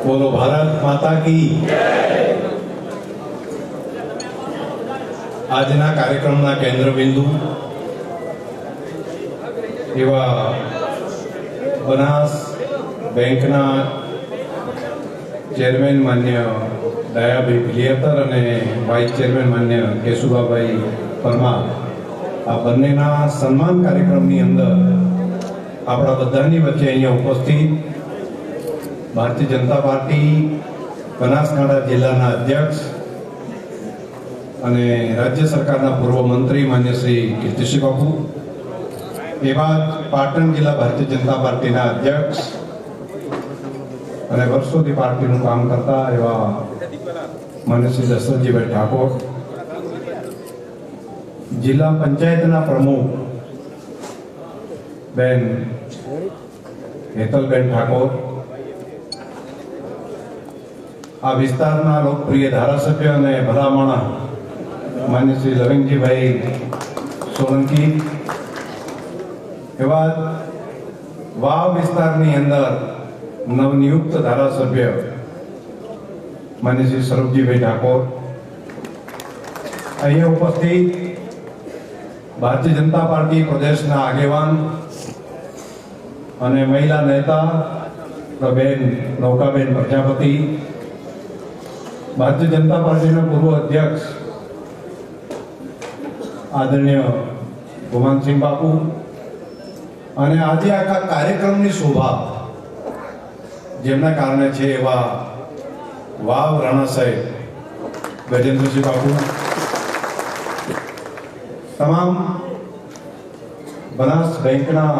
बोलो भारत माता की। આજના કાર્યક્રમના કેન્દ્ર બિંદુ એવા બનાસ બેંકના ચેરમેન માન્ય દયાભાઈ ભિલિયાતર અને વાઇસ ચેરમેન માન્ય કેશુભાઈ પરમાર, આ બંનેના સન્માન કાર્યક્રમની અંદર આપણા બધાની વચ્ચે અહીંયા ઉપસ્થિત ભારતીય જનતા પાર્ટી બનાસકાંઠા જિલ્લાના અધ્યક્ષ અને રાજ્ય સરકારના પૂર્વ મંત્રી માન્ય શ્રી કીર્તિસિંહ બાપુ, એવા પાટણ જિલ્લા ભારતીય જનતા પાર્ટીના અધ્યક્ષ અને વર્ષોથી પાર્ટીનું કામ કરતા એવા માન્ય શ્રી દશરથજીભાઈ ઠાકોર, જિલ્લા પંચાયતના પ્રમુખ બેન હેતલબેન ઠાકોર, આ વિસ્તારના લોકપ્રિય ધારાસભ્ય અને ભલામણા માન્ય શ્રી લવિંગજીભાઈ સોલંકી, એવા વાવ વિસ્તારની અંદર નવનિયુક્ત ધારાસભ્ય માન્ય શ્રી સ્વરૂપજીભાઈ ઠાકોર, અહીંયા ઉપસ્થિત ભારતીય જનતા પાર્ટી પ્રદેશના આગેવાન અને મહિલા નેતા બેન નૌકાબેન પ્રજાપતિ, ભારતીય જનતા પાર્ટીના પૂર્વ અધ્યક્ષ આદરણીય ભુવનસિંહ બાપુ, અને આજે આખા કાર્યક્રમની શોભા જેમના કારણે છે એવા વાવ રાણા સાહેબ ગજેન્દ્રસિંહ બાપુ, તમામ બનાસ બેંકના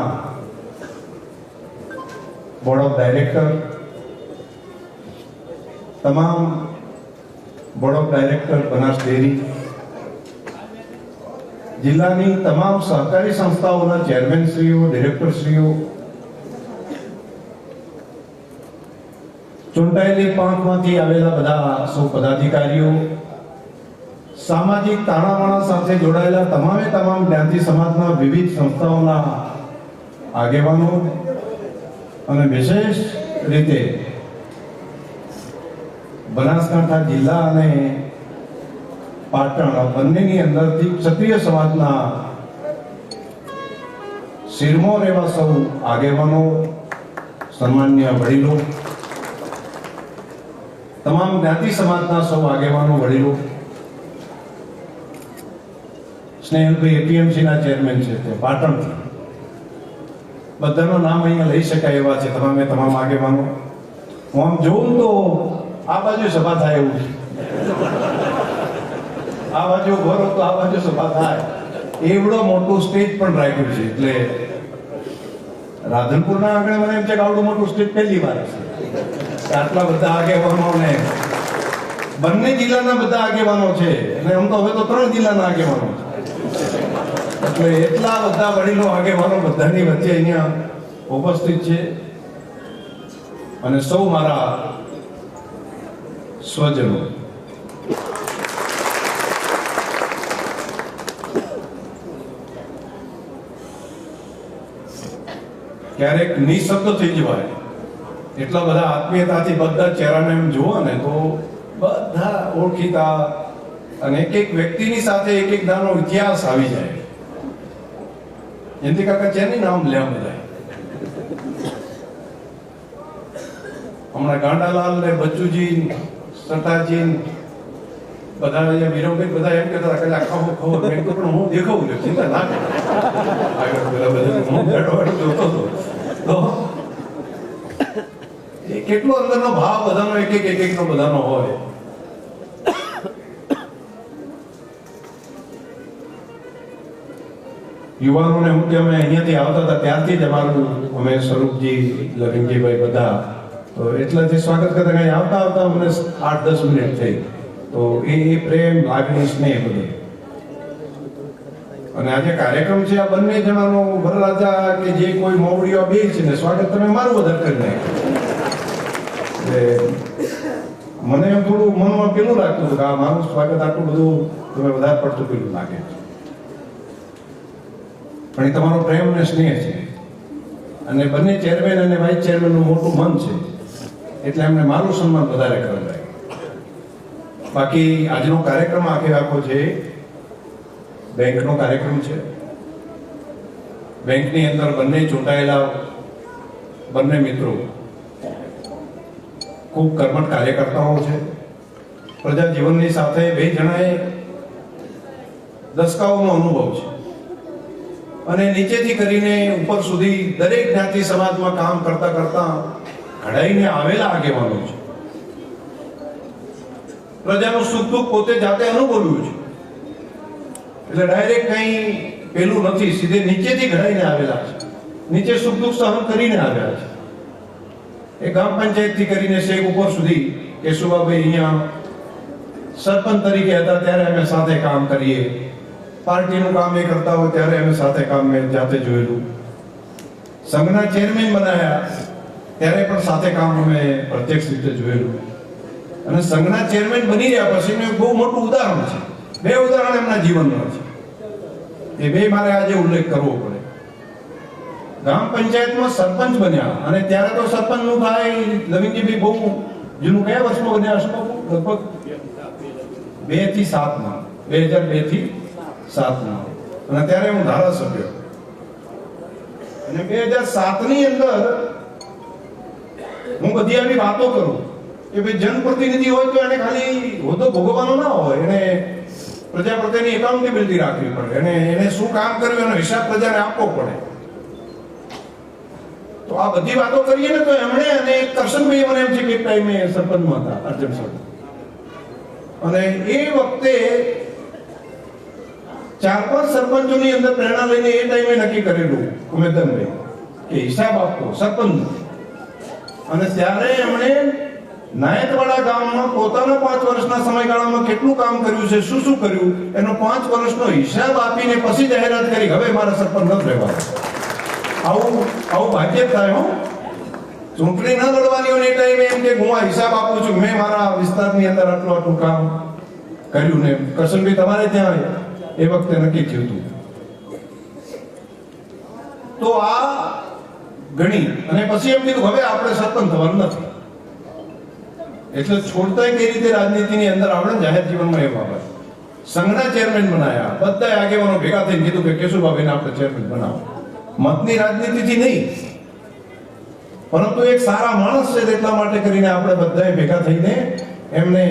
બોર્ડ ઓફ ડાયરેક્ટર, તમામ board of director Banas dairy, જિલ્લાની તમામ સહકારી સંસ્થાઓના ચેરમેનશ્રીઓ, ડિરેક્ટરશ્રીઓ, ચૂંટાયેલી પાંખમાંથી આવેલા બધા સૌ પદાધિકારીઓ, સામાજિક તાણાવાણા સાથે જોડાયેલા તમામ જ્ઞાતિ સમાજના વિવિધ સંસ્થાઓના આગેવાનો અને વિશેષ રીતે બનાસકાંઠા જિલ્લા અને પાટણ બંનેની અંદરથી ક્ષત્રિય સમાજના શિરમોર એવા સૌ આગેવાનો, સન્માનીય વડીલો, તમામ જ્ઞાતિ સમાજના સૌ આગેવાનો વડીલો, સ્નેહલભાઈ એપીએમસીના ચેરમેન છે તે પાટણથી, બધાનું નામ અહીંયા લઈ શકાય એવા છે તમામ આગેવાનો. હું આમ જોઉં તો આ બાજુ સભા થાય એવું છે, આ બાજુ ભરો તો આ બાજુ સભા થાય એવડો મોટું સ્ટેજ પણ રાખ્યું છે. એટલે રાધનપુરના આંગણે મને એમ છે કે આવડું મોટું સ્ટેજ પહેલી વાર છે. આટલા બધા આગેવાનો ને બંને જિલ્લાના બધા આગેવાનો છે, અને આમ તો હવે તો 3 જિલ્લાના આગેવાનો છે. એટલે એટલા બધા વડીલો આગેવાનો બધાની વચ્ચે અહીંયા ઉપસ્થિત છે. અને સૌ મારા સ્વજનો, ક્યારેક નિશબ્દ થઈ જવાય, એટલા બધા આત્મીયતાથી બધા ચહેરાને એમ જુઓ ને તો બધા ઓળખીતા, અને એક વ્યક્તિની સાથે એક નાનો ઇતિહાસ આવી જાય. જયંતિ કાકા છે ને નામ લેવા બધા, હમણાં ગાંડાલાલ ને બચ્ચુજી, સરદારજી બધા અહીંયા વીરભાઈ બધા એમ કહેતા હતા કે આખા ખબર મેં તો પણ હું દેખાવું લે, ચિંતા ના કરે આગળ પેલા બધા હું બેઠો જોતો હતો. તો એ કેટલો અંદરનો ભાવ બધાનો એક નો બધાનો હોય. યુવાનોને હું કે અમે અહીંયાથી આવતા હતા ત્યારથી જ અમારું, અમે સ્વરૂપજી, લવિંગજીભાઈ બધા તો એટલાથી સ્વાગત કરતા કઈ આવતા મને 8-10 મિનિટ થઈ. તો એ પ્રેમ, લાગણી, સ્નેહ બધું. અને આજે કાર્યક્રમ છે આ બંને જણાનો, વરરાજા કે જે કોઈ મોવડીઓ બે છે ને સ્વાગત તમે મારું વધારે કરી નાખ્યું. એટલે મને એમ થોડું મનમાં પેલું લાગતું હતું કે આ મારું સ્વાગત આટલું બધું તમે વધારે પડતું પેલું લાગે, પણ એ તમારો પ્રેમ અને સ્નેહ છે. અને બંને ચેરમેન અને વાઇસ ચેરમેનનું મોટું મન છે. એટલે એમને મારું સન્માન વધારે કરાય. બાકી આજનો કાર્યક્રમ આખો છે બેંકનો કાર્યક્રમ છે. બેંકની અંદર બંને ચૂંટાયેલા બંને મિત્રો ખૂબ કર્મઠ કાર્યકર્તાઓ છે. પ્રજા જીવનની સાથે બે જણાએ દસકાઓનો અનુભવ છે અને નીચેથી કરીને ઉપર સુધી દરેક જ્ઞાતિ સમાજમાં કામ કરતા કરતા ઘડાઈને આવેલા આગેવાનો છે. પ્રજાનું સુખ દુઃખ પોતે જાતે અનુભવ્યું છે એટલે ડાયરેક્ટ કંઈ પેલું નથી, સીધે નીચેથી ઘડાઈને આવેલા છે. નીચે સુખ દુઃખ સહન કરીને આવ્યા છે. એ ગ્રામ પંચાયતથી કરીને શેખ ઉપર સુધી કેશુભાઈ અહીંયા સરપંચ તરીકે હતા ત્યારે અમે સાથે કામ કરીએ. પાર્ટીનું કામ એ કરતા હોય ત્યારે અમે સાથે કામ મેં જાતે જોયેલું. સંઘના ચેરમેન બનાવ્યા ત્યારે પણ સાથે કામ અમે પ્રત્યક્ષ રીતે જોયેલું. અને સંઘના ચેરમેન બની રહ્યા પછી બહુ મોટું ઉદાહરણ છે. બે ઉદાહરણ એમના જીવનના છે. એ બે મારે આજે ઉલ્લેખ કરવો પડે. ગ્રામ પંચાયતમાં સરપંચ બન્યા અને ત્યારે તો સરપંચનું થાય લવિંગજીભાઈ બહુ જૂનું કયા વર્ષમાં બન્યા હશે? લગભગ 2002 થી 7 અને ત્યારે હું ધારાસભ્ય. અને 2007 ની અંદર હું બધી આવી વાતો કરું કે ભાઈ જનપ્રતિનિધિ હોય તો એને ખાલી હોદ્દો ભોગવવાનો ના હોય, એને પ્રજા પ્રત્યેની એકાઉન્ટેબિલિટી રાખવી પડે. એને શું કામ કર્યું એનો હિસાબ પ્રજાને આપવો પડે. તો આ બધી વાતો કરીએ ને તો એમણે અને કરશનભાઈ મને એમ છે કે એક ટાઈમે સરપંચમાં હતા અર્જુન સર, અને એ વખતે 4-5 સરપંચોની અંદર પ્રેરણા લઈને એ ટાઈમે નક્કી કરેલું ઉમેદનભાઈ કે હિસાબ આપવો સરપંચ. અને ત્યારે એમણે નાયતવાડા ગામમાં પોતાના 5 વર્ષના સમયગાળામાં કેટલું કામ કર્યું છે, શું શું કર્યું એનો 5 વર્ષનો હિસાબ આપીને પછી જાહેરાત કરી હવે મારા સરપંચ ન રહેવા. આવું ભાગ્ય થાય. હો, ચૂંટણી ન લડવાની હોય એ ટાઈમે એમ કે હું આ હિસાબ આપું છું, મેં મારા વિસ્તારની અંદર આટલું કામ કર્યું ને. કરશનભાઈ તમારે ત્યાં એ વખતે નક્કી થયું હતું. તો આ ગણી અને પછી એમ કીધું હવે આપણે સરપંચ થવાનું નથી. એટલે છોડતા કઈ રીતે રાજનીતિની અંદર આપણે જાહેર જીવનમાં એ બાબત સંઘના ચેરમેન બનાયા. બધા આગેવાનો ભેગા થઈને કીધું કે કેશુભાઈને આપણે ચેરમેન બનાવો. મતની રાજનીતિથી નહીં, પરંતુ એક સારા માણસ છે એટલા માટે કરીને આપણે બધાએ ભેગા થઈને એમને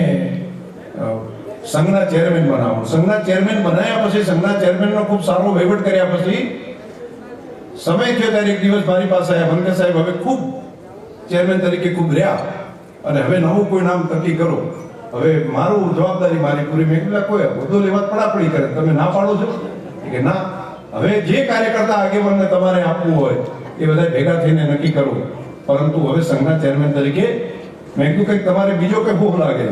સંઘના ચેરમેન બનાવો. સંઘના ચેરમેન બનાવ્યા પછી સંઘના ચેરમેનનો ખૂબ સારો વહીવટ કર્યા પછી સમય થયો ત્યારે એક દિવસ મારી પાસે આવ્યા. મને કે સાહેબ હવે ખૂબ ચેરમેન તરીકે ખૂબ રહ્યા અને હવે નવું કોઈ નામ નક્કી કરો. હવે મારું જવાબદારી મારી પૂરી. મેં કીધું કોઈ હોદ્દો લેવા પડાપડી કરે, તમે ના પાડો છો કે ના, હવે જે કાર્યકર્તા આગેવાનને તમારે આપવું હોય એ બધા ભેગા થઈને નક્કી કરો. પરંતુ હવે સંઘના ચેરમેન તરીકે મેં કીધું કંઈક તમારે બીજો કઈ ભૂખ લાગે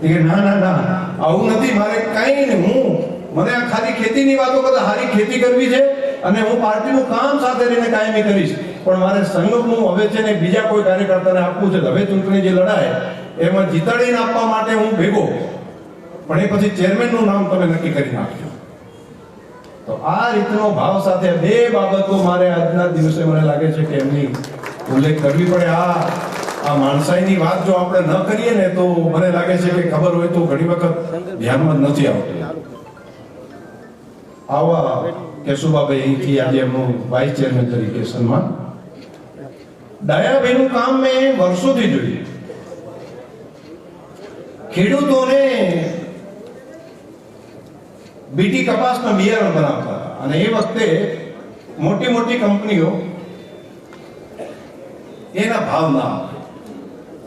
છે કે ના ના ના આવું નથી, મારે કઈ નહીં, મને આ ખાલી ખેતીની વાતો કરતા સારી ખેતી કરવી છે અને હું પાર્ટીનું કામ સાથે રહીને કાયમી કરીશ, પણ મારે સંઘનું હવે છે ને બીજા કોઈ કાર્યકર્તાને આપવું છે. હવે ચૂંટણી જે લડાય એમાં જીતાડીને આપવા માટે હું ભેગો, પણ એ પછી ચેરમેનનું નામ તમે નક્કી કરી નાખજો. તો આ રીતનો ભાવ સાથે બે બાબતો મારે આજના દિવસે મને લાગે છે કે એમની ઉલ્લેખ કરવી પડે. આ માણસાઈની વાત જો આપણે ન કરીએ ને તો મને લાગે છે કે ખબર હોય તો ઘણી વખત ધ્યાનમાં નથી આવતું. આવા કેશુભાઈ અહીંથી આજે એમનું વાઇસ ચેરમેન તરીકે સન્માન. ડાયાભાઈનું કામ મેં વર્ષોથી જોયું. ખેડૂતોને બીટી કપાસના બિયારણ બનાવતા અને એ વખતે મોટી મોટી કંપનીઓ એના ભાવ ના,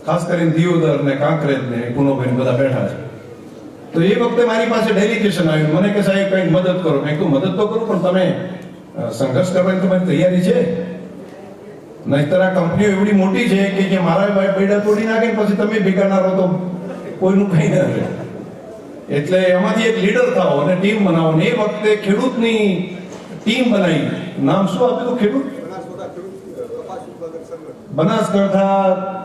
ખાસ કરીને દિયોદર ને કાંકરેજ ને ગુણોભાઈ બધા બેઠા છે. તો એ વખતે મારી પાસે ડેલિગેશન આવ્યું. મને કે સાહેબ કંઈક મદદ કરો. મેં કહ્યું મદદ તો કરું પણ તમે સંઘર્ષ કરવાની તમારી તૈયારી છે? નહીતર આ કંપનીઓ એવડી મોટી છે કે મારા પૈડા તોડી નાખે પછી તમે ભેગા ના રહો તો કોઈનું કઈ ના રહે. એટલે એમાંથી એક લીડર થાઓ અને ટીમ બનાવો. એ વખતે ખેડૂતની ટીમ બનાવી. નામ શું આપ્યું? ખેડૂત બનાસકાંઠા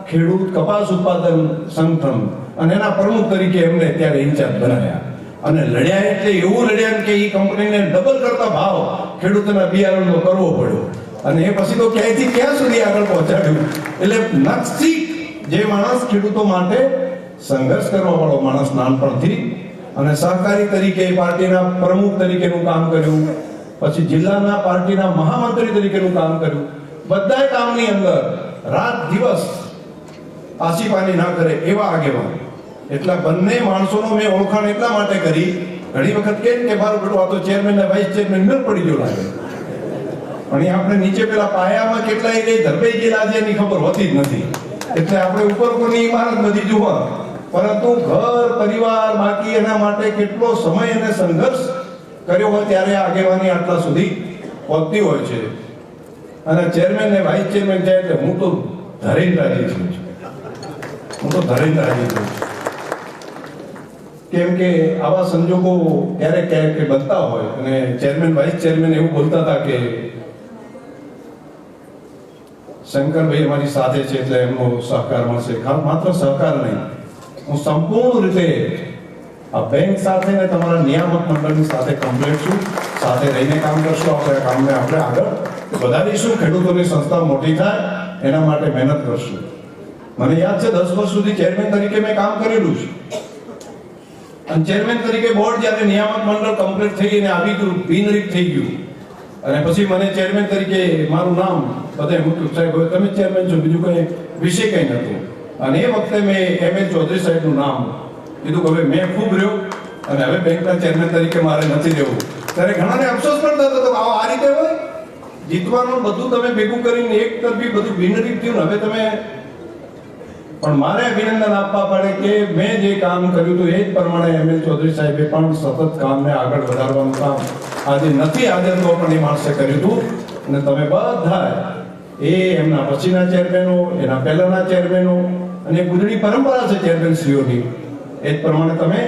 ખેડૂત કપાસ ઉત્પાદન સંગઠન, અને એના પ્રમુખ તરીકે એમને ત્યારે ઇન્ચાર્જ બનાવ્યા. અને લડ્યા એટલે એવું લડ્યા કે એ કંપનીને ડબલ કરતા ભાવ ખેડૂતોના બિયારણનો કરવો પડ્યો. અને એ પછી તો ક્યાંયથી ક્યાં સુધી આગળ પહોંચાડ્યું. એટલે નખથી જે માણસ ખેડૂતો માટે સંઘર્ષ કરવા વાળો માણસ નાનપણથી, અને સહકારી તરીકે પાર્ટીના પ્રમુખ તરીકેનું કામ કર્યું, પછી જિલ્લાના પાર્ટીના મહામંત્રી તરીકેનું કામ કર્યું. બધાય કામની અંદર રાત દિવસ આસીપાની ના કરે એવા આગેવાન. એટલા બંને માણસોનો મેં ઓળખાણ એટલા માટે કરી. ઘણી વખત કેમ કે મારું બેટું આ તો ચેરમેન ને વાઇસ ચેરમેન મેળ પડી ગયો લાગે, પણ એ આપણે નીચે પેલા પાયામાં કેટલાય રે ધરબાઈ ગયેલા છે એની ખબર હોતી જ નથી. એટલે આપણે ઉપર કોની ઇમારત બધી જોવા, પરંતુ ઘર પરિવાર બાકી એના માટે કેટલો સમય અને સંઘર્ષ કર્યો હોય ત્યારે આગેવાની આટલા સુધી પહોંચતી હોય છે. અને ચેરમેન ને વાઇસ ચેરમેન છે એટલે હું તો ધરીને રાજી છું. કેમ કે આવા સંજોગો ક્યારેક ક્યારેક બનતા હોય, અને ચેરમેન વાઇસ ચેરમેન એવું બોલતા હતા કે શંકરભાઈ અમારી સાથે છે એટલે એમનો સહકાર મળશે. માત્ર સહકાર નહીં, હું સંપૂર્ણ રીતે આ બેંક સાથે ને તમારા નિયામક મંડળની સાથે કમ્પ્લીટ છું. સાથે રહીને કામ કરશું. આપણે કામને આપણે આગળ વધારીશું. ખેડૂતોની સંસ્થા મોટી થાય એના માટે મહેનત કરશું. મને યાદ છે 10 વર્ષ સુધી ચેરમેન તરીકે મેં કામ કરેલું છે. અને ચેરમેન તરીકે બોર્ડ જ્યારે નિયામક મંડળ કમ્પ્લીટ થઈ અને આવી ગયું, બિનરીફ થઈ ગયું, અને પછી મને ચેરમેન તરીકે મારું નામ બધાએ મૂક્યું, સાહેબ હવે તમે ચેરમેન છો, બીજું કંઈ વિષય કંઈ નહોતું. અને એ વખતે મેં M.L. ચૌધરી સાહેબનું નામ કીધું કે હવે મેં ખૂબ રહ્યો અને હવે બેંકના ચેરમેન તરીકે મારે નથી રહેવું. ત્યારે ઘણાને અફસોસ પણ થતો હતો, આ રીતે હોય જીતવાનું બધું તમે ભેગું કરીને એક તરફી બધું બિનરીફ થયું. હવે તમે પણ મારે અભિનંદન આપવા પડે કે મેં જે કામ કર્યું હતું એ જ પ્રમાણે M.L. ચૌધરી સાહેબે પણ સતત કામને આગળ વધારવાનું કામ આજે નથી હાજર તો પણ એ માણસે કર્યું હતું. અને તમે બધા એ એમના પછીના ચેરમેનો, એના પહેલાના ચેરમેનો, અને ગુજરી પરંપરા છે ચેરમેનશ્રીઓની, એ જ પ્રમાણે તમે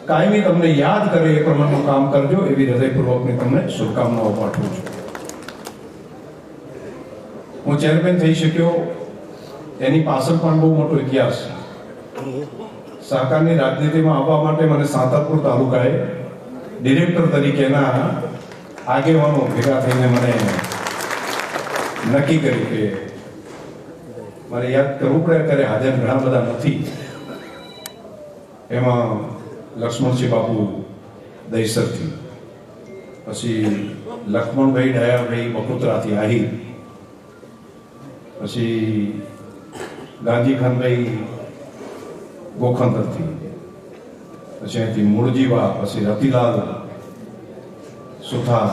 કાયમી તમને યાદ કરે એ પ્રમાણેનું કામ કરજો. એવી હૃદયપૂર્વકની તમને શુભકામનાઓ પાઠવું છું. હું ચેરમેન થઈ શક્યો એની પાછળ પણ બહુ મોટો ઇતિહાસ છે. સહકારની રાજનીતિમાં આવવા માટે મને સાંતરપુર તાલુકાએ ડિરેક્ટર તરીકેના આગેવાનો ભેગા થઈને મને નક્કી કર્યું કે મારે યાદ કરવું પડે. ત્યારે હાજર ઘણા બધા નથી. એમાં લક્ષ્મણસિંહ બાપુ દહીસરથી, પછી લક્ષ્મણભાઈ ડાયાભાઈ બકુતરાથી આહિર, પછી ગાંધીખાનભાઈ ગોખંદરથી, પછી અહીંથી મૂળજીવા, પછી રતિલાલ સુથાર,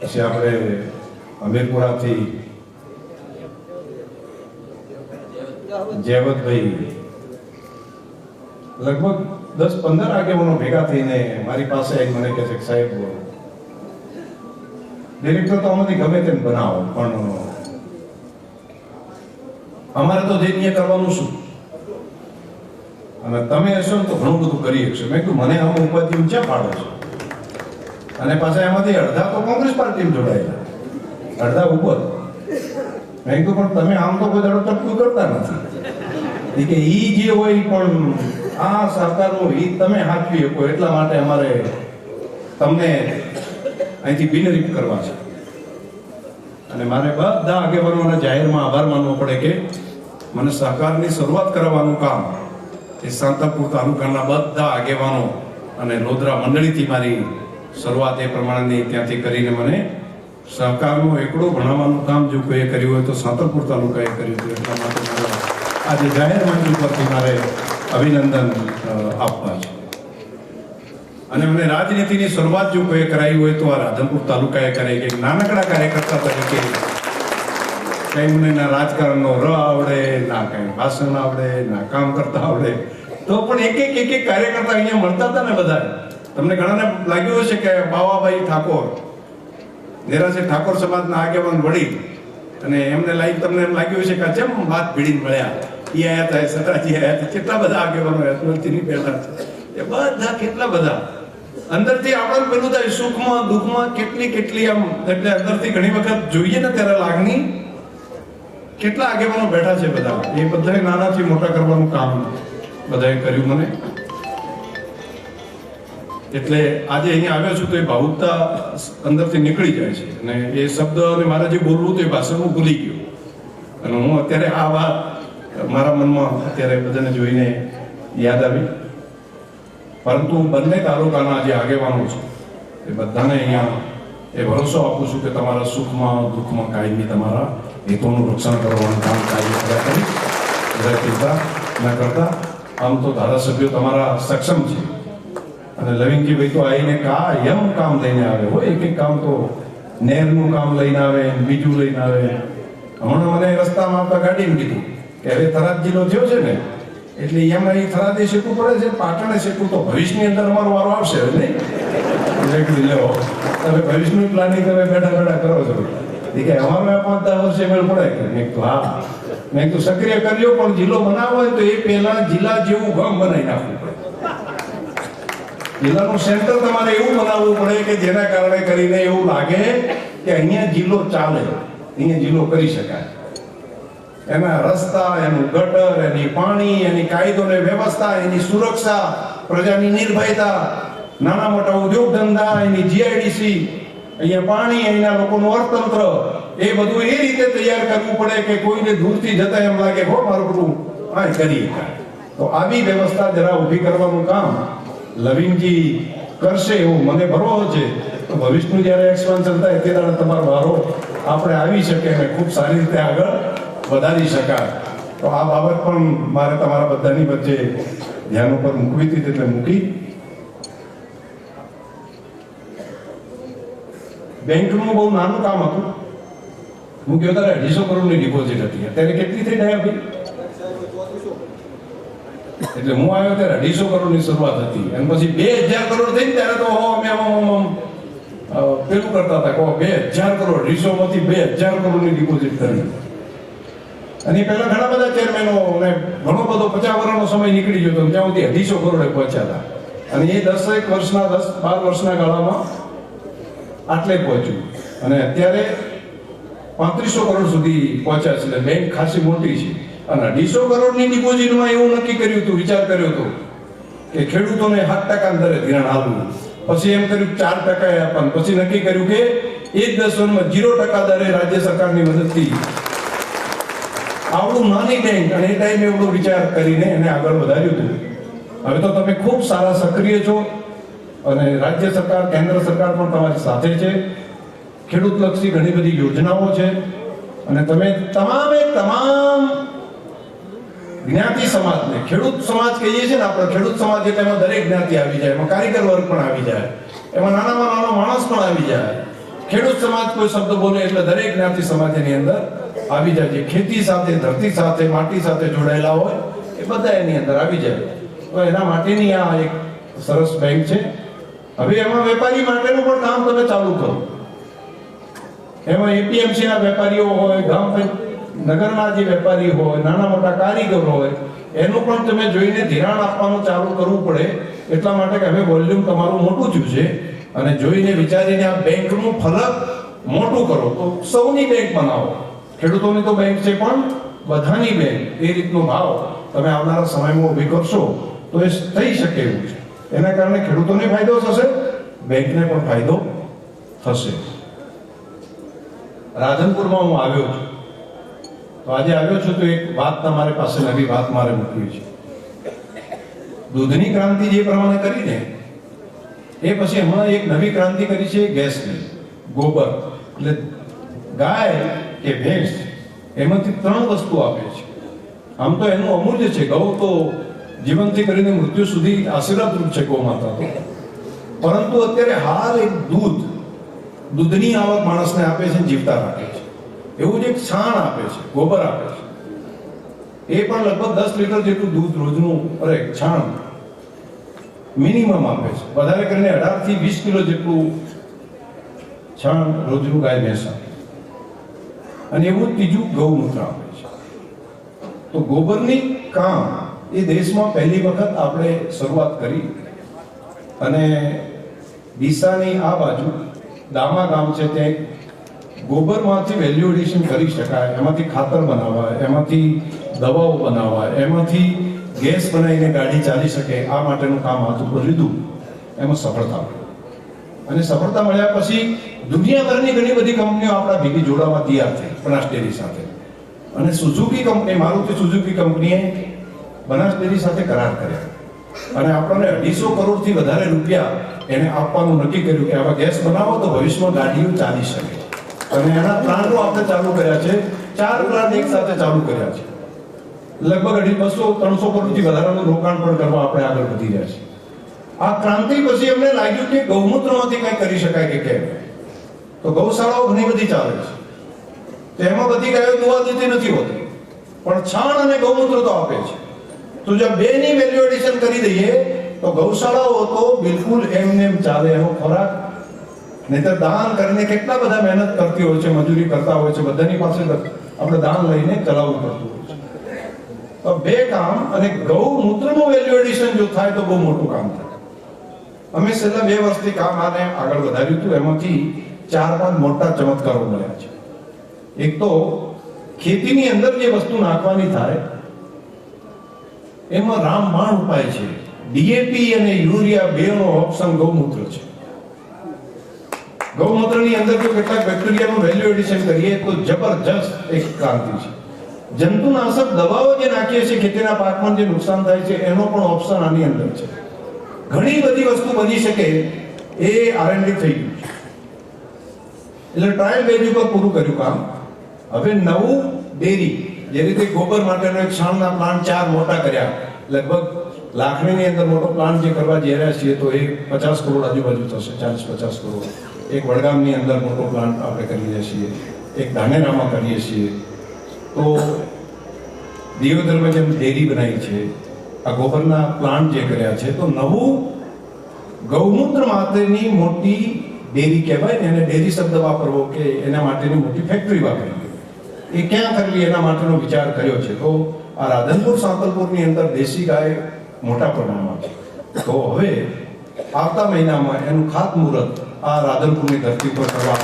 પછી આપણે અમીરપુરાથી જયવતભાઈ, લગભગ 10-15 આગેવાનો ભેગા થઈને મારી પાસે આવીને મને કહે છે કે સાહેબ ડિરેક્ટર તો આમાંથી ગમે તેમ બનાવો, પણ અમારે તો જે નિયત કરવાનું શું, અને તમે હશો ને તો ઘણું બધું કરી શકશો. મેં કીધું મને આમ ઉપાધિ ઊંચા પાડો છો, અને પાછા એમાંથી અડધા તો કોંગ્રેસ પાર્ટીમાં જોડાયેલા, અડધા ઉપર. મેં કીધું પણ તમે આમ તો કોઈ દાડો ટપકું કરતા નથી કે ઈ જે હોય પણ આ સરકારનું હિત તમે હાંચવી શકો, એટલા માટે અમારે તમને અહીંથી બિનરીફ કરવા છે. અને મારે બધા આગેવાનોને જાહેરમાં આભાર માનવો પડે કે મને સહકારની શરૂઆત કરવાનું કામ એ સાંતરપુર તાલુકાના બધા આગેવાનો અને લોધરા મંડળીથી મારી શરૂઆત એ પ્રમાણેની ત્યાંથી કરીને મને સહકારનો એકડો ભણાવવાનું કામ જો કોઈએ કર્યું હોય તો સાંતરપુર તાલુકાએ કર્યું હતું. એટલા માટે મારે આજે જાહેર મંચ ઉપરથી મારે અભિનંદન આપવા છે. અને મને રાજનીતિની શરૂઆત જો કોઈ કરાવી હોય તો આ રાધનપુર તાલુકાએ કરાઈ. કે નાનકડા કાર્યકર્તા તરીકે કઈ મને ના રાજકારણનો ર આવડે, ના કઈ ભાષણ આવડે, ના કામ કરતા આવડે, તો પણ એક એક કાર્યકર્તા અહીંયા મળતા હતા ને બધા. તમને ઘણાને લાગ્યું હશે કે બાવાભાઈ ઠાકોર, દેરાસી ઠાકોર સમાજના આગેવાન વડીલ, અને એમને તમને એમ લાગ્યું હશે કે જેમ વાત ભીડીને મળ્યા, એ આયા હતા, સતાજી આયા હતા, કેટલા બધા આગેવાનો યશવંતજીની પહેલા એ બધા કેટલા બધા અંદરથી આપણને પેલું થાય સુખમાં દુઃખમાં કેટલી આમ, એટલે અંદરથી ઘણી વખત જોઈએ ને ત્યારે લાગણી કેટલા આગેવાનો બેઠા છે બધા. એ બધાએ નાનાથી મોટા કરવાનું કામ બધાએ કર્યું મને. એટલે આજે અહીંયા આવ્યો છું તો એ ભાવુકતા અંદરથી નીકળી જાય છે, અને એ શબ્દ અને મારે જે બોલવું તો એ ભાષણ હું ભૂલી ગયો. અને હું અત્યારે આ વાત મારા મનમાં અત્યારે બધાને જોઈને યાદ આવી. પરંતુ બંને તાલુકાના જે આગેવાનો છે એ બધાને અહીંયા એ ભરોસો આપું છું કે તમારા સુખમાં દુઃખમાં કાયમી તમારા હિતોનું રક્ષણ કરવાનું કામ કાર્ય કર્યા કરી બધા ચિંતા ન કરતા. આમ તો ધારાસભ્યો તમારા સક્ષમ છે અને લવિંગજીભાઈ તો આવીને કાયમ કામ લઈને આવે હોય. એક એક કામ તો નહેરનું કામ લઈને આવે, બીજું લઈને આવે. હમણાં મને રસ્તામાં આવતા ગાડીમાં કીધું કે હવે થરાદ જિલ્લો થયો છે ને એટલે એમાં એ થરાદે શેકવું પડે છે, પાટણે શેકવું તો ભવિષ્યની અંદર અમારો વારો આવશે નહીં. એટલે લો તમે ભવિષ્યનું પ્લાનિંગ તમે બેઠા બેઠા કરો છો કે અમારે 5-10 વર્ષે મેળ પડે કે મેં તો હા મેં તો સક્રિય કર્યો પણ જિલ્લો બનાવવો હોય તો એ પહેલા જિલ્લા જેવું ગામ બનાવી નાખવું પડે. જિલ્લાનું સેન્ટર તમારે એવું બનાવવું પડે કે જેના કારણે કરીને એવું લાગે કે અહીંયા જિલ્લો ચાલે, અહીંયા જિલ્લો કરી શકાય. એના રસ્તા, એનું ગટર, એની પાણી, એની કાયદો ને વ્યવસ્થા, એની સુરક્ષા, પ્રજાની નિર્ભયતા, નાના મોટા ઉદ્યોગ ધંધા, એની જીઆઈડીસી, અહીંયા પાણી, અહીંના લોકોનું અર્થતંત્ર, એ બધું એ રીતે તૈયાર કરવું પડે કે કોઈને દૂરથી જતા એમ લાગે હો મારું બધું આ કરી શકાય. તો આવી વ્યવસ્થા જરા ઊભી કરવાનું કામ લવિંગજી કરશે એવું મને ભરોસો છે. તો ભવિષ્યનું જ્યારે એક્સપાન્શન થાય ત્યારે તમારો વારો આપણે આવી શકે અને ખૂબ સારી રીતે આગળ વધારી શકાય. તો આ બાબત પણ મારે તમારા બધાની વચ્ચે ધ્યાન ઉપર મૂકવી હતી એટલે મૂકી. બેંકનું બહુ નાનું કામ હતું. હું ગયો ત્યારે 250 કરોડની ડિપોઝિટ હતી. અત્યારે કેટલી થઈ ગયા ભાઈ? એટલે હું આવ્યો ત્યારે 250 કરોડની શરૂઆત હતી અને પછી 2000 કરોડ થઈ ત્યારે તો અમે પેલું કરતા હતા 2000 કરોડ 250 માંથી 2000 કરોડની ડિપોઝિટ કરી. અને પહેલા ઘણા બધા ચેરમેનો અને ઘણો બધો 50 વર્ષનો સમય નીકળી ગયો ત્યાં સુધી 250 કરોડે પહોંચ્યા હતા. અને એ 10-12 વર્ષના ગાળામાં આટલે પહોંચ્યું અને અત્યારે 3500 કરોડ સુધી પહોંચ્યા છે. એટલે બેંક ખાસી મોટી છે. અને 250 કરોડની ડિપોઝિટમાં એવું નક્કી કર્યું હતું, વિચાર કર્યો હતો કે ખેડૂતોને 7% દરે ધિરાણ આપવું. પછી એમ કર્યું 4% આપવાનું. પછી નક્કી કર્યું કે 1-10 વર્ષમાં 0% દરે રાજ્ય સરકારની મદદથી આવડું નાની બેંક અને એ ટાઈમે એવડો વિચાર કરીને એને આગળ વધાર્યું હતું. હવે તો તમે ખૂબ સારા સક્રિય છો અને રાજ્ય સરકાર, કેન્દ્ર સરકાર પણ તમારી સાથે છે. ખેડૂતલક્ષી ઘણી બધી યોજનાઓ છે અને તમે તમામ જ્ઞાતિ સમાજને, ખેડૂત સમાજ કહીએ છીએ ને આપણે, ખેડૂત સમાજ એટલે એમાં દરેક જ્ઞાતિ આવી જાય, એમાં કારીગર વર્ગ પણ આવી જાય, એમાં નાનામાં નાનો માણસ પણ આવી જાય. ખેડૂત સમાજ કોઈ શબ્દ બોલે એટલે દરેક જ્ઞાતિ સમાજ એની અંદર આવી જાય. જે ખેતી સાથે, ધરતી સાથે, માટી સાથે જોડાયેલા હોય એ બધા એની અંદર આવી જાય. તો એના માટેની આ એક સરસ બેંક છે. હવે એમાં વેપારી માટેનું પણ કામ તમે ચાલુ કરો. એમાં એપીએમસી ના વેપારીઓ હોય, ગામ નગરના જે વેપારી હોય, નાના મોટા કારીગરો હોય, એનું પણ તમે જોઈને ધિરાણ આપવાનું ચાલુ કરવું પડે. એટલા માટે કે હવે વોલ્યુમ તમારું મોટું થયું છે અને જોઈને વિચારીને આ બેંકનું ફલક મોટું કરો. તો સૌની બેંક બનાવો. ખેડૂતોની તો બેંક છે પણ બધાની બેંક, એ રીતનો ભાવ તમે આવનારા સમયમાં ઊભી કરશો તો એ થઈ શકે એવું છે. એના કારણે ખેડૂતોને ફાયદો થશે, બેંકને પણ ફાયદો થશે. રાધનપુરમાં હું આવ્યો છું. તો આજે આવ્યો છું તો એક વાત તમારી પાસે, નવી વાત મારે મૂકવી છે. દૂધની ક્રાંતિ જે પ્રમાણે કરીને એ પછી હમણાં એક નવી ક્રાંતિ કરી છે ગેસની. ગોબર એટલે ગાય કે ભેંસ એમાંથી 3 વસ્તુ આપે છે. આમ તો એનું અમૂલ્ય છે. ગૌ તો જીવનથી કરીને મૃત્યુ સુધી આશીર્વાદરૂપ છે ગૌ માતા તો. પરંતુ અત્યારે હાલ એક દૂધની આવક માણસને આપે છે, જીવતા રાખે છે. એવું જ એક છાણ આપે છે, ગોબર આપે છે. એ પણ લગભગ 10 લીટર જેટલું દૂધ રોજનું, છાણ મિનિમમ આપે છે. વધારે કરીને 18 થી 20 કિલો જેટલું છાણ રોજનું ગાય ભેંસ આપે. અને એવું ત્રીજું ગૌમૂત્ર આપે છે. તો ગોબરની કામ એ દેશમાં પહેલી વખત આપણે શરૂઆત કરી. અને ડીસાની આ બાજુ દામા ગામ છે ત્યાં ગોબરમાંથી વેલ્યુ એડિશન કરી શકાય, એમાંથી ખાતર બનાવાય, એમાંથી દવાઓ બનાવાય, એમાંથી ગેસ બનાવીને ગાડી ચાલી શકે, આ માટેનું કામ હાથ ઉપર લીધું. એમાં સફળતા મળી. અને સફળતા મળ્યા પછી દુનિયાભરની ઘણી બધી કંપનીઓ આપણા ભેગી જોડાવા તૈયાર થઈ બનાસ ડેરી સાથે. અને સુઝુકી કંપની, મારુતિ સુઝુકી કંપનીએ બનાસ ડેરી સાથે કરાર કર્યા અને આપણને 250 કરોડથી વધારે રૂપિયા એને આપવાનું નક્કી કર્યું કે આવા ગેસ બનાવો તો ભવિષ્યમાં ગાડીઓ ચાલી શકે. અને એના પ્લાન્ટો આપણે ચાલુ કર્યા છે, 4 પ્લાન્ટ એક સાથે ચાલુ કર્યા છે. લગભગ 200-300 કરોડથી વધારાનું રોકાણ પણ કરવા આપણે આગળ વધી રહ્યા છીએ. આ ક્રાંતિ પછી અમને લાગ્યું કે ગૌમૂત્રમાંથી કંઈ કરી શકાય કે કેમ. તો ગૌશાળાઓ ઘણી બધી ચાલે છે, તેમાં બધી ગાયો દુવા દેતી નથી હોતી, પણ છાણ અને ગૌમૂત્ર તો આપે છે. તો જો બેની વેલ્યુ એડિશન કરી દઈએ તો ગૌશાળાઓ તો બિલકુલ એમને એમ ચાલે એનો ખોરાક. નહીંતર દાન કરીને કેટલા બધા મહેનત કરતી હોય છે, મજૂરી કરતા હોય છે, બધાની પાસે આપણે દાન લઈને ચલાવવું પડતું હોય છે. તો બે કામ, અને ગૌમૂત્રનું વેલ્યુ એડિશન જો થાય તો બહુ મોટું કામ થાય. અમે છેલ્લા 2 વર્ષથી કામ આને આગળ વધાર્યું હતું. એમાંથી 4-5 મોટા ચમત્કારો મળ્યા છે. એક તો ખેતીની અંદર જે વસ્તુ નાખવાની થાય એમાં રામબાણ ઉપાય છે. ડીએપી અને યુરિયા બેનો ઓપ્શન ગૌમૂત્ર છે. ગૌમૂત્રની અંદર જો કેટલાક બેક્ટેરિયાનું વેલ્યુ એડિશન કરીએ તો જબરજસ્ત એક ક્રાંતિ છે. જંતુનાશક દવાઓ જે નાખીએ છીએ ખેતીના પાકમાં જે નુકસાન થાય છે એનો પણ ઓપ્શન આની અંદર છે. ઘણી બધી વસ્તુ બની શકે એ R&D થઈ ગયું છે. એટલે ટ્રાયલ બેઝ ઉપર પૂરું કર્યું કામ. હવે નવું ડેરી, જે રીતે ગોબર માટેનો એક છાણના પ્લાન્ટ 4 મોટા કર્યા, લગભગ લાખણીની અંદર મોટો પ્લાન્ટ જે કરવા જઈ રહ્યા છીએ તો એ 50 કરોડ આજુબાજુ થશે, 40-50 કરોડ. એક વડગામની અંદર મોટો પ્લાન્ટ આપણે કરીએ છીએ, એક ધાનેરામાં કરીએ છીએ. તો દિયોદરમાં જેમ ડેરી બનાવી છે, આ ગોબરના પ્લાન્ટ જે કર્યા છે, તો નવું ગૌમૂત્ર માટેની મોટી ડેરી કહેવાય ને, એને ડેરી શબ્દ વાપરવો કે એના માટેની મોટી ફેક્ટરી વાપરવી, એ ક્યાં કરવી એના માટેનો વિચાર કર્યો છે. તો આ રાધનપુર સાંતલપુરની અંદર દેશી ગાય મોટા પ્રમાણમાં છે. તો હવે આવતા મહિનામાં એનું ખાતમુહૂર્ત આ રાધનપુરની ધરતી પર કરવા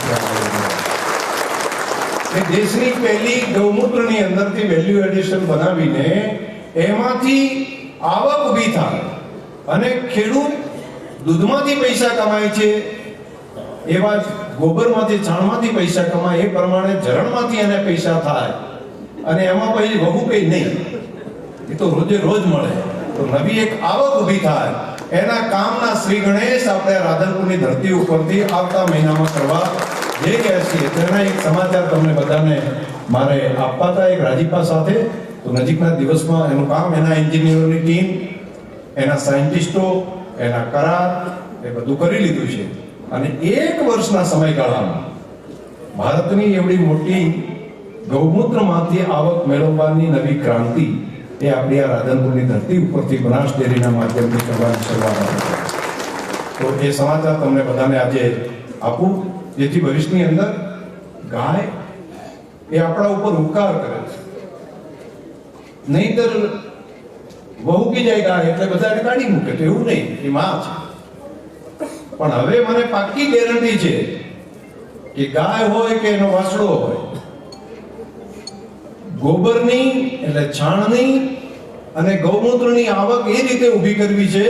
આપણે દેશની પહેલી ગૌમૂત્રની અંદરથી વેલ્યુ એડિશન બનાવીને એમાંથી આવક ઊભી થાય અને ખેડૂત દૂધમાંથી પૈસા કમાય છે, એવા ગોબરમાંથી, છાણમાંથી પૈસા કમાય, એ પ્રમાણે જરણમાંથી એને પૈસા થાય અને એમાં પછી વહુ કઈ નહીં, એ તો રોજે રોજ મળે. તો નવી એક આવક ઊભી થાય, એના કામના શ્રી ગણેશ આપણે રાધનપુરની ધરતી ઉપરથી આવતા મહિનામાં કરવા જઈ રહ્યા છીએ. તેના એક સમાચાર તમને બધાને મારે આપવા હતા, એક રાજીપા સાથે. તો નજીકના દિવસમાં એનું કામ, એના એન્જિનિયરોની ટીમ, એના સાયન્ટિસ્ટો, એના કરાર, એ બધું કરી લીધું છે. અને 1 વર્ષના સમયગાળામાં ભારતની એવડી મોટી ગૌમૂત્રમાંથી આવક મેળવવાની નવી ક્રાંતિ એ આપણી આ રાધનપુરની ધરતી ઉપરથી બનાસ ડેરીના માધ્યમથી કરવાની શરૂઆત આવી. તો એ સમાચાર તમને બધાને આજે આપું, જેથી ભવિષ્યની અંદર ગાય એ આપણા ઉપર ઉપકાર કરે છે. નહીંતર વહુકી જાય ગાય એટલે બધા એને કાઢી મૂકે, તો એવું નહીં, એ માં છે. પણ હવે મને પાક્કી ગેરંટી છે કે ગાય હોય કે એનો વાછડો હોય, ગોબરની એટલે છાણની અને ગૌમૂત્રની આવક એ રીતે ઊભી કરવી છે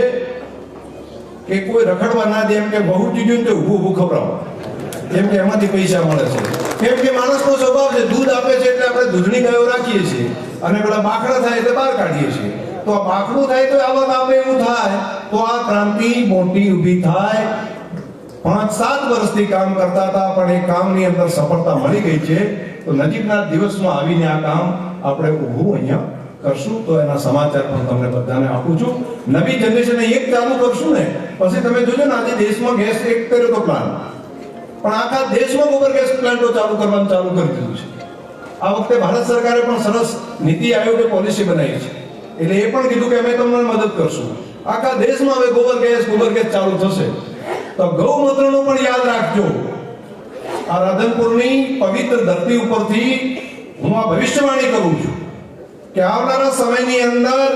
કે કોઈ રખડવા ના દે. એમ કે બહુ ચીજું તો ઊભું ખવડાવો, કેમ કે એમાંથી પૈસા મળે છે. કેમ કે માણસનો સ્વભાવ છે, દૂધ આપે છે એટલે આપણે દૂધની ગાયો રાખીએ છીએ, અને પેલા બાકડા થાય એટલે બહાર કાઢીએ છીએ. તો આ બાકડું થાય તો આવક આપે એવું થાય, તો આ ક્રાંતિ મોટી ઊભી થાય. 5-7 વર્ષથી કામ કરતા હતા, પણ એ કામની અંદર સફળતા મળી ગઈ છે. તો નજીકના દિવસમાં આવીને આ કામ આપણે ઊભું અહીંયા કરશું. તો એના સમાચાર પણ તમને બધાને આપું છું. નવી જનરેશને એક ચાલુ કરશું ને, પછી તમે જોજો ને, આજે દેશમાં ગેસ એક કર્યો તો પ્લાન્ટ, પણ આખા દેશમાં ગોબર ગેસ પ્લાન્ટો ચાલુ કરવાનું ચાલુ કરી દીધું છે. આ વખતે ભારત સરકારે પણ સરસ નીતિ આયોગે પોલિસી બનાવી છે, એટલે એ પણ કીધું કે અમે તમને મદદ કરશું. આખા દેશમાં હવે ગોબર ગેસ ચાલુ થશે. તો ગૌમૂત્રનું પણ યાદ રાખજો. આ રાધનપુરની પવિત્ર ધરતી ઉપરથી હું આ ભવિષ્યવાણી કરું છું કે આવનારા સમયની અંદર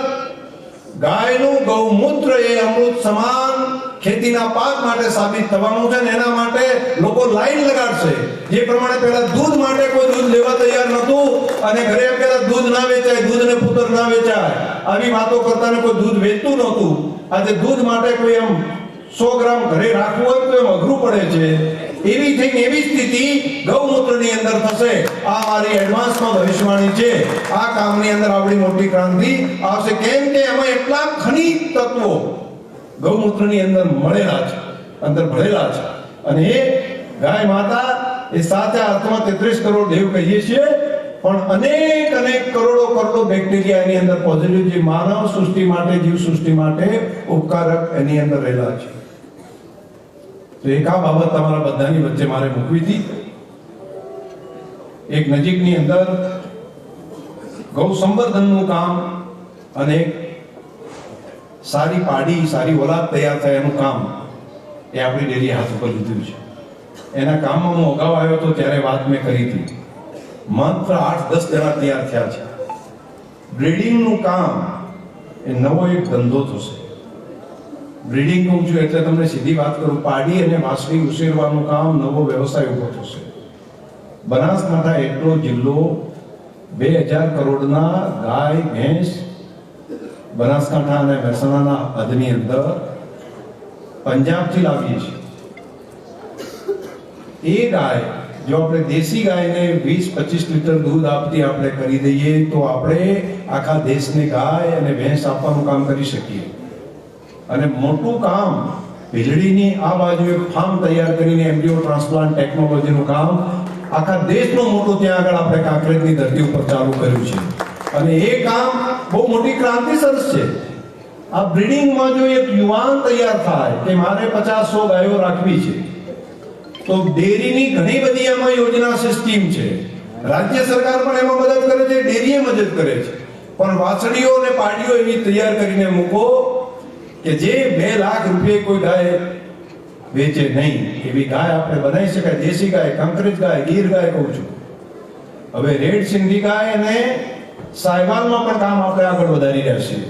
ગાયનું ગૌમૂત્ર એ અમૃત સમાન ખેતીના પાક માટે સાબિત થવાનું છે. ને એના માટે લોકો લાઈન લગાડશે. જે પ્રમાણે પહેલા દૂધ માટે કોઈ દૂધ લેવા તૈયાર નહોતું, અને ઘરે એમ કહેતા દૂધ ના વેચાય, દૂધ ને પુત્ર ના વેચાય, આવી વાતો કરતા ને કોઈ દૂધ વેચતું નહોતું. આજે દૂધ માટે કોઈ એમ 100 ગ્રામ ઘરે રાખવું હોય તો એમ અઘરું પડે છે. એવી થઈને એવી સ્થિતિ ગૌમૂત્રની અંદર થશે. આ મારી એડવાન્સમાં ભવિષ્યવાણી છે. આ કામની અંદર આપણી મોટી ક્રાંતિ આવશે. કેમ કે એમાં એટલા ખનિજ તત્વો ગૌમૂત્રની અંદર મળેલા છે, અંદર ભરેલા છે. અને એ ગાય માતા એ સાચા અર્થમાં 33 કરોડ દેવ કહીએ છીએ, પણ અનેક કરોડો બેક્ટેરિયા એની અંદર પોઝિટિવ, જે માનવ સૃષ્ટિ માટે, જીવ સૃષ્ટિ માટે ઉપકારક એની અંદર રહેલા છે. તો એક આ બાબત તમારા બધાની વચ્ચે મારે મૂકવી હતી. એક નજીકની અંદર ગૌ સંવર્ધનનું કામ અને સારી પાડી, સારી ઓલાદ તૈયાર થાય એનું કામ એ આપણી ડેરી હાથ ઉપર લીધું છે. એના કામમાં હું અગાઉ આવ્યો હતો ત્યારે વાત મેં કરી હતી. માત્ર 8-10 જણા તૈયાર થયા છે. બ્રીડિંગનું કામ એ નવો એક ધંધો થશે. બ્રીડિંગ કહું છું એટલે તમને સીધી વાત કરું, પાડી અને વાસળી ઉછેરવાનું કામ નવો વ્યવસાય ઉભો થશે. બનાસકાંઠા એટલો જિલ્લો 2000 કરોડના ગાય ભેંસ બનાસકાંઠા અને મહેસાણાના હદની અંદર પંજાબથી લાવીએ છીએ. એ ગાય જો આપણે દેશી ગાયને 20-25 લીટર દૂધ આપતી આપણે કરી દઈએ તો આપણે આખા દેશને ગાય અને ભેંસ આપવાનું કામ કરી શકીએ. અને મોટું કામ ભીલડીની આ બાજુ એક ફાર્મ તૈયાર કરીને એમ્બ્રિયો ટ્રાન્સપ્લાન્ટ ટેકનોલોજીનું કામ આખા દેશનું મોટું ત્યાં આગળ આપણે કાંકરેજની ધરતી ઉપર ચાલુ કર્યું છે. અને એ કામ બહુ મોટી ક્રાંતિ સરસ છે. આ બ્રીડિંગમાં જો એક યુવાન તૈયાર થાય કે મારે 50-100 ગાયો રાખવી છે, તો ડેરીની ઘણી બધી એમાં યોજના છે, સ્કીમ છે. રાજ્ય સરકાર પણ એમાં મદદ કરે છે, ડેરીએ મદદ કરે છે. પણ વાછડીઓ અને પાડીઓ એવી તૈયાર કરીને મૂકો કે જે 2 લાખ રૂપિયા કોઈ ગાય વેચે નહીં એવી ગાય આપણે બનાવી શકાય. દેશી ગાય, કાંકરેજ ગાય, ગીર ગાય કહું છું. હવે રેડ સિંધી ગાય અને સાયવાલમાં પણ કામ આપણે આગળ વધારી રહ્યા છીએ.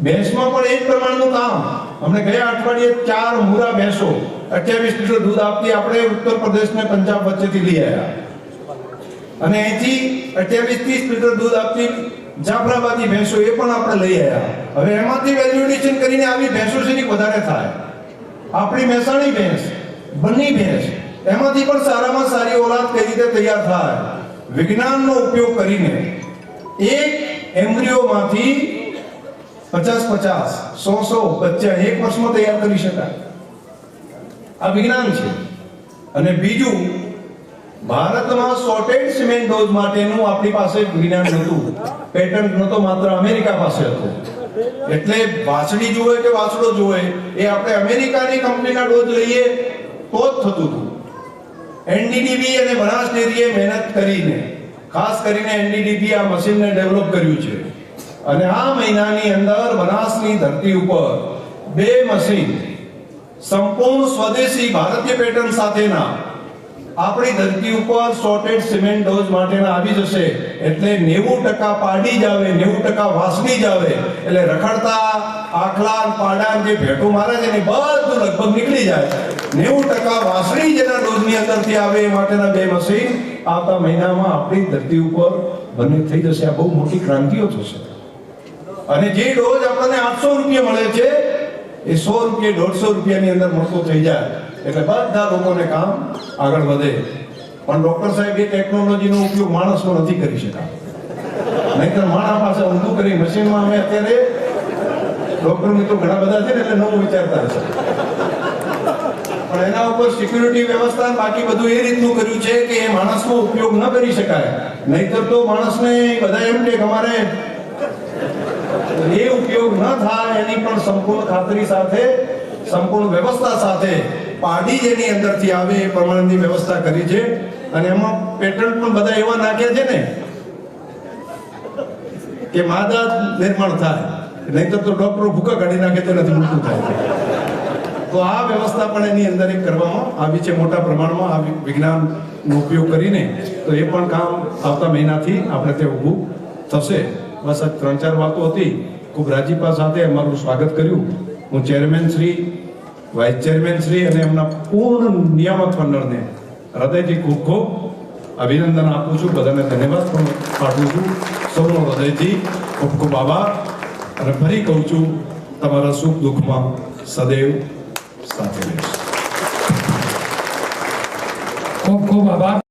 ભેંસમાં પણ એ જ પ્રમાણનું કામ. અમને ગયા અઠવાડિયે 4 મુરા ભેંસો 28 લીટર દૂધ આપતી આપણે ઉત્તર પ્રદેશ ને પંજાબ વચ્ચેથી લઈ આવ્યા. અને અહીંથી 28-30 લીટર દૂધ આપતી જાફરાબાદી ભેંસો એ પણ આપણે લઈ આવ્યા. હવે એમાંથી વેલ્યુ એડિશન કરીને આવી ભેંસો સુધી વધારે થાય. આપણી મહેસાણી ભેંસ, બન્ની ભેંસ, એમાંથી પણ સારામાં સારી ઓલાદ કઈ રીતે તૈયાર થાય, વિજ્ઞાનનો ઉપયોગ કરીને એક એમ્બ્રિયોમાંથી 50-50, 100-100 બચ્ચા એક વર્ષમાં તૈયાર કરી શકાય. આ વિજ્ઞાન છે. અને બીજું, ભારતમાં શોર્ટેજ સિમેન્ટ ડોઝ માટેનું આપણી પાસે વિજ્ઞાન નહોતું, પેટન્ટ નહોતો, માત્ર અમેરિકા પાસે હતો. એટલે વાછડી જોવે કે વાછડો જોવે એ આપણે અમેરિકાની કંપનીના ડોઝ લઈએ તો જ થતું હતું. એનડીડીબી અને બનાસ ડેરીએ મહેનત કરીને, ખાસ કરીને એનડીડીબી આ મશીનને ડેવલપ કર્યું છે. અને આ મહિનાની અંદર બનાસની ધરતી ઉપર 2 મશીન સંપૂર્ણ સ્વદેશી ભારતીય પેટર્ન સાથેના આપણી ધરતી ઉપર શોર્ટેજ સિમેન્ટ ડોઝ માટેના આવી જશે. એટલે 90% પાડી જ આવે, 90% વાસળી જ આવે. એટલે રખડતા આખલા પાડા જે ભેટો મારે છે ને બધું લગભગ નીકળી જાય. 90% વાસળી જેના ડોઝની અંદરથી આવે એ માટેના 2 મશીન આવતા મહિનામાં આપણી ધરતી ઉપર બને થઈ જશે. આ બહુ મોટી ક્રાંતિઓ થશે. અને જે ડોઝ આપણને 800 રૂપિયા મળે છે એ 100 રૂપિયા 150 રૂપિયાની અંદર મળતો થઈ જાય. એટલે બધા લોકોને કામ આગળ વધે. પણ ડોક્ટર સાહેબ એ ટેકનોલોજીનો ઉપયોગ માણસનો નથી કરી શકતા. નહીંતર માણસ પાસે ઊંધું કરી મશીનમાં અમે અત્યારે ડોક્ટર મિત્રો ઘણા બધા છે ને એટલે નવું વિચારતા છે. પણ એના ઉપર સિક્યુરિટી વ્યવસ્થા બાકી બધું એ રીતનું કર્યું છે કે એ માણસનો ઉપયોગ ન કરી શકાય. નહીંતર તો માણસને બધા એમ કે અમારે એ ઉપયોગ ન થાય એની પણ સંપૂર્ણ ખાતરી સાથે, સંપૂર્ણ વ્યવસ્થા સાથે પાડી જેની અંદરથી આવે એ પ્રમાણની વ્યવસ્થા કરી છે. અને એમાં પેટર્ન પણ બધા એવા નાખ્યા છે ને કે માદા નિર્માણ થાય, નહીંતર તો ડોક્ટરો ભૂકા કાઢી નાખે તેનાથી મૃત્યુ થાય. તો આ વ્યવસ્થા પણ એની અંદર એક કરવામાં આવી છે મોટા પ્રમાણમાં. આ વિજ્ઞાનનો ઉપયોગ કરીને તો એ પણ કામ આવતા મહિનાથી આપણે તે ઊભું થશે. બસ આ 3-4 વાતો હતી. ખૂબ રાજીપા સાથે અમારું સ્વાગત કર્યું. હું chairman Shri, vice chairman Shri અને એમના પૂર્ણ નિયામક મંડળને હૃદયથી ખૂબ ખૂબ અભિનંદન આપું છું. બધાને ધન્યવાદ પણ પાઠવું છું. સૌનો હૃદયથી ખૂબ ખૂબ આભાર. અને ફરી કહું છું, તમારા સુખ દુઃખમાં સદૈવ સાથે રહીશ. ખૂબ ખૂબ આભાર.